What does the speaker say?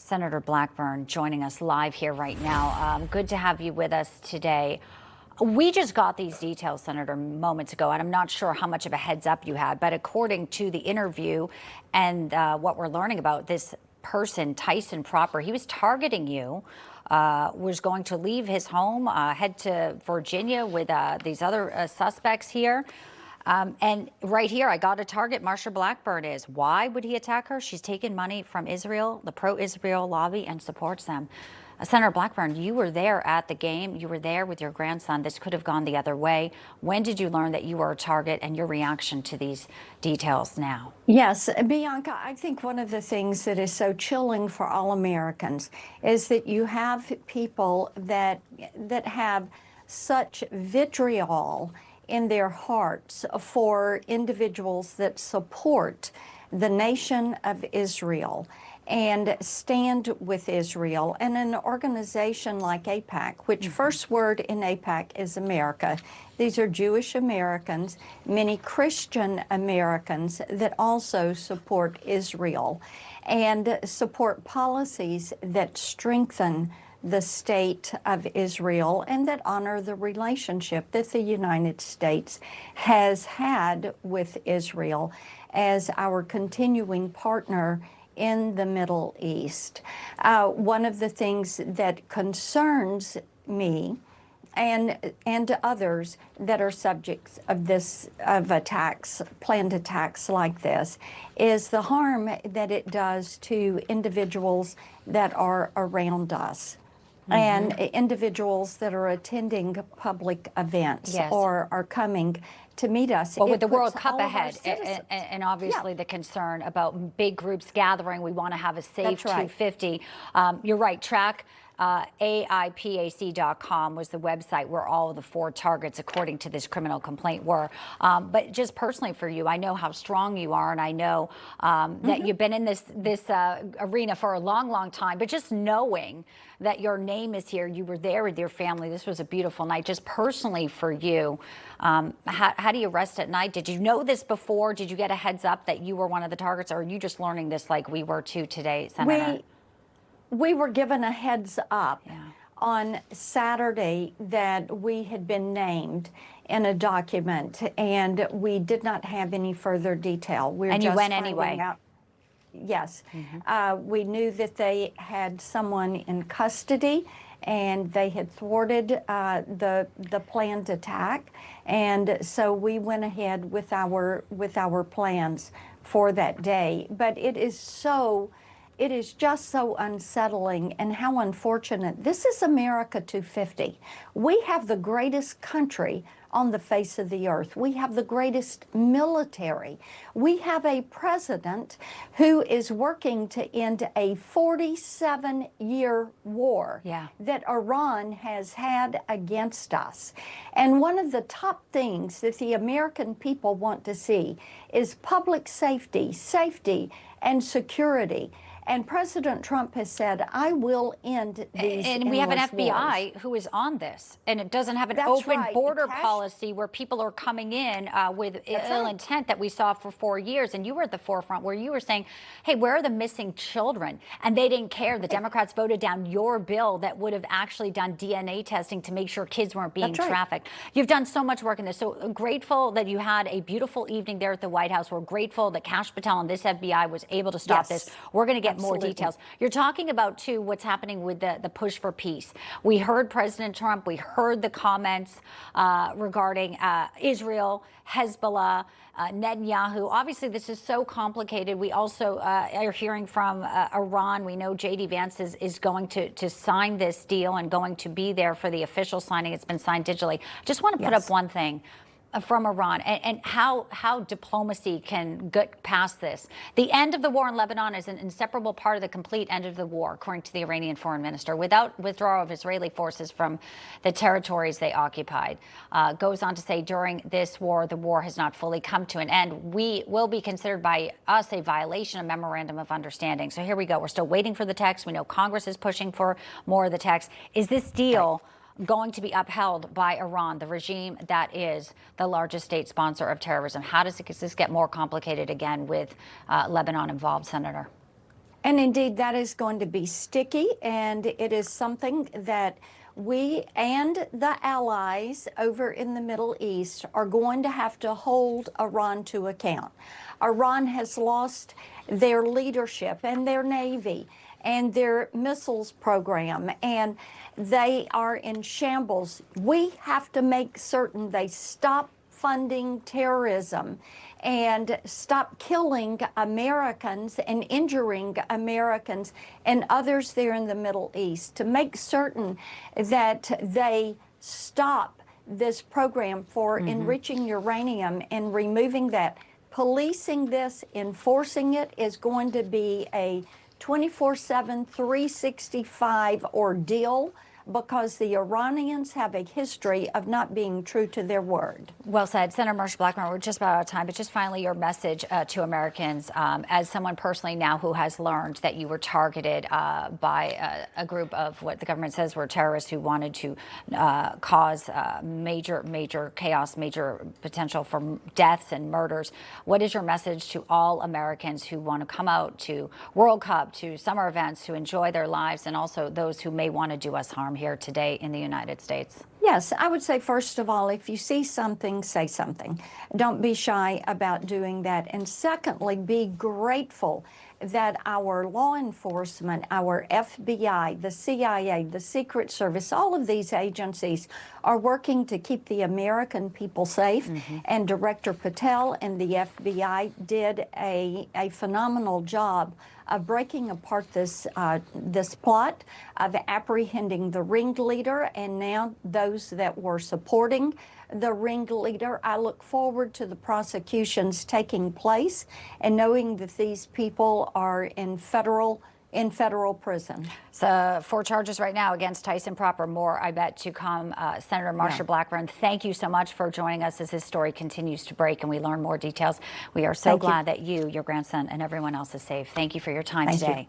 Senator Blackburn joining us live here right now. Good to have you with us today. We just got these details, Senator, moments ago, and I'm not sure how much of a heads up you had, but according to the interview and what we're learning about this person, Tyson Proper, he was targeting you, was going to leave his home, head to Virginia with these other suspects here. And right here, I got a target. Marsha Blackburn is. Why would he attack her? She's taken money from Israel, the pro-Israel lobby, and supports them. Senator Blackburn, you were there at the game. You were there with your grandson. This could have gone the other way. When did you learn that you were a target, and your reaction to these details now? Yes, Bianca, I think one of the things that is so chilling for all Americans is that you have people that have such vitriol in their hearts for individuals that support the nation of Israel and stand with Israel. And an organization like AIPAC, which first word in AIPAC is America. These are Jewish Americans, many Christian Americans that also support Israel and support policies that strengthen the state of Israel and that honor the relationship that the United States has had with Israel as our continuing partner in the Middle East. One of the things that concerns me and others that are subjects of attacks, planned attacks like this, is the harm that it does to individuals that are around us. And individuals that are attending public events or are coming to meet us. Well, with the World Cup ahead, and obviously the concern about big groups gathering, we want to have a safe 250. You're right, track. AIPAC.com was the website where all of the 4 targets, according to this criminal complaint, were. But just personally for you, I know how strong you are, and I know that you've been in this arena for a long, long time. But just knowing that your name is here, you were there with your family. This was a beautiful night. Just personally for you, how do you rest at night? Did you know this before? Did you get a heads up that you were one of the targets, or are you just learning this like we were too today, Senator? We were given a heads up on Saturday that we had been named in a document, and we did not have any further detail. And you went anyway? Yes. We knew that they had someone in custody, and they had thwarted the planned attack, and so we went ahead with our plans for that day. But it is just so unsettling, and how unfortunate. This is America 250. We have the greatest country on the face of the earth. We have the greatest military. We have a president who is working to end a 47-year war that Iran has had against us. And one of the top things that the American people want to see is public safety, and security. And President Trump has said, I will end these And we have an FBI wars. who is on this. And it doesn't have an open border policy where people are coming in with ill intent that we saw for 4 years. And you were at the forefront where you were saying, hey, where are the missing children? And they didn't care. The Democrats voted down your bill that would have actually done DNA testing to make sure kids weren't being trafficked. You've done so much work in this. So grateful that you had a beautiful evening there at the White House. We're grateful that Kash Patel and this FBI was able to stop this. We're going to get more details. You're talking about, too, what's happening with the push for peace. We heard President Trump. We heard the comments regarding Israel, Hezbollah, Netanyahu. Obviously, this is so complicated. We also are hearing from Iran. We know J.D. Vance is going to sign this deal and going to be there for the official signing. It's been signed digitally. Just want to put up one thing from Iran and how diplomacy can get past this. The end of the war in Lebanon is an inseparable part of the complete end of the war, according to the Iranian foreign minister, without withdrawal of Israeli forces from the territories they occupied. Goes on to say, during this war, the war has not fully come to an end. We will be considered by us a violation of memorandum of understanding. So here we go. We're still waiting for the text. We know Congress is pushing for more of the text. Is this deal going to be upheld by Iran, the regime that is the largest state sponsor of terrorism? How does this get more complicated again with Lebanon involved, Senator? And indeed, that is going to be sticky, and it is something that we and the allies over in the Middle East are going to have to hold Iran to account. Iran has lost their leadership and their Navy and their missiles program, and they are in shambles. We have to make certain they stop funding terrorism and stop killing Americans and injuring Americans and others there in the Middle East, to make certain that they stop this program for enriching uranium and removing that. Policing this, enforcing it is going to be a 24/7, 365 ordeal, because the Iranians have a history of not being true to their word. Well said. Senator Marsha Blackburn, we're just about out of time, but just finally your message to Americans, as someone personally now who has learned that you were targeted by a group of what the government says were terrorists who wanted to cause major chaos, major potential for deaths and murders. What is your message to all Americans who want to come out to World Cup, to summer events, to enjoy their lives, and also those who may want to do us harm here today in the United States? Yes, I would say, first of all, if you see something, say something. Don't be shy about doing that. And secondly, be grateful that our law enforcement, our FBI, the CIA, the Secret Service, all of these agencies are working to keep the American people safe. And Director Patel and the FBI did a phenomenal job of breaking apart this plot, of apprehending the ringleader, and now those that were supporting the ringleader. I look forward to the prosecutions taking place and knowing that these people are in federal prison. So 4 charges right now against Tyson Proper. More, I bet, to come. Senator Marsha Blackburn, thank you so much for joining us as this story continues to break and we learn more details. We are so glad that you, your grandson, and everyone else is safe. Thank you for your time today.